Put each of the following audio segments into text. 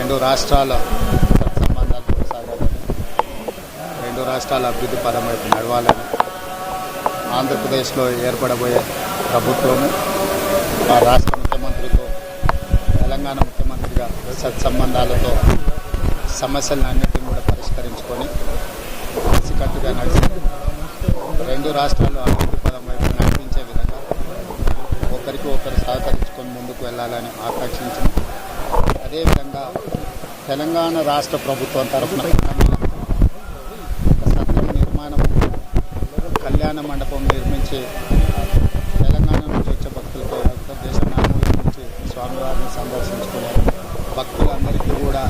రెండు రాష్ట్రాల సంబంధాలు కొనసాగాలని, రెండు రాష్ట్రాల అభివృద్ధి పదం వైపు నడవాలని, ఆంధ్రప్రదేశ్లో ఏర్పడబోయే ప్రభుత్వము ఆ రాష్ట్ర ముఖ్యమంత్రితో తెలంగాణ ముఖ్యమంత్రిగా సత్సంబంధాలతో సమస్యలన్నింటినీ కూడా పరిష్కరించుకొని కలిసికట్టుగా నడిచి రెండు రాష్ట్రాలు అభివృద్ధి పదం వైపు నడిపించే విధంగా ఒకరికి ఒకరు సహకరించుకొని ముందుకు వెళ్ళాలని ఆకాంక్షించిన, అదేవిధంగా తెలంగాణ రాష్ట్ర ప్రభుత్వం తరఫున సత్రం నిర్మాణం, కళ్యాణ మండపం నిర్మించి తెలంగాణ నుంచి వచ్చే భక్తులతో దేశం నలుమూల నుంచి స్వామివారిని సందర్శించుకునే భక్తులందరికీ కూడా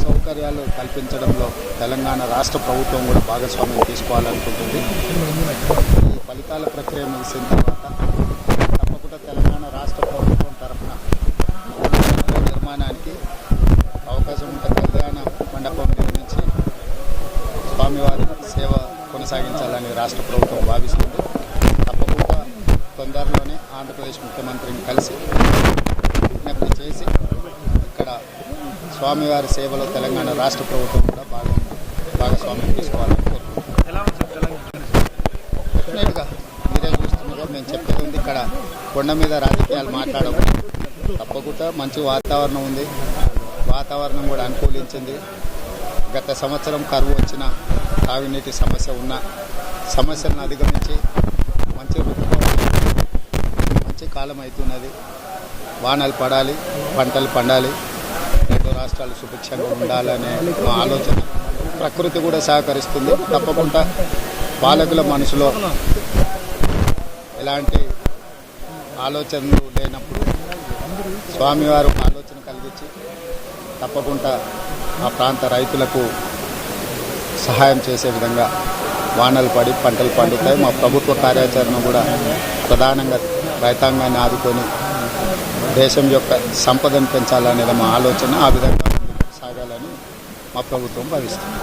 సౌకర్యాలు కల్పించడంలో తెలంగాణ రాష్ట్ర ప్రభుత్వం కూడా భాగస్వామ్యం తీసుకోవాలనుకుంటుంది. ఈ ఫలితాల ప్రక్రియ ముగిసిన తర్వాత తప్పకుండా తెలంగాణ రాష్ట్ర ప్రభుత్వం తరఫున నిర్మాణానికి అవకాశం ఉంటే కళ్యాణ మండపం నిర్మించి స్వామివారి సేవ కొనసాగించాలని రాష్ట్ర ప్రభుత్వం భావిస్తుంది. తప్పకుండా తొందరలోనే ఆంధ్రప్రదేశ్ ముఖ్యమంత్రిని కలిసి విజ్ఞప్తి చేసి ఇక్కడ స్వామివారి సేవలో తెలంగాణ రాష్ట్ర ప్రభుత్వం కూడా భాగస్వామ్యం తీసుకోవాలని కోరుకుంటున్నాం. డెఫినెట్గా మీరే చూస్తున్నారు, మేము చెప్పేది ఉంది. ఇక్కడ కొండ మీద రాజకీయాలు మాట్లాడము. తప్పకుండా మంచి వాతావరణం ఉంది, వాతావరణం కూడా అనుకూలించింది. గత సంవత్సరం కరువు వచ్చిన, తాగునీటి సమస్య ఉన్న సమస్యలను అధిగమించి మంచి ఋతుపవనం, మంచి కాలం అవుతున్నది. వానలు పడాలి, పంటలు పండాలి, రెండు రాష్ట్రాలు సుభిక్షంగా ఉండాలనే మా ఆలోచన. ప్రకృతి కూడా సహకరిస్తుంది. తప్పకుండా పాలకుల మనసులో ఎలాంటి ఆలోచనలు లేనప్పుడు స్వామివారు ఆలోచన కలిగించి తప్పకుండా ఆ ప్రాంత రైతులకు సహాయం చేసే విధంగా వానలు పడి పంటలు పండుతాయి. మా ప్రభుత్వ కార్యాచరణ కూడా ప్రధానంగా రైతాంగాన్ని ఆదుకొని దేశం యొక్క సంపదను పెంచాలనేది మా ఆలోచన. ఆ విధంగా సాగాలని మా ప్రభుత్వం భావిస్తుంది.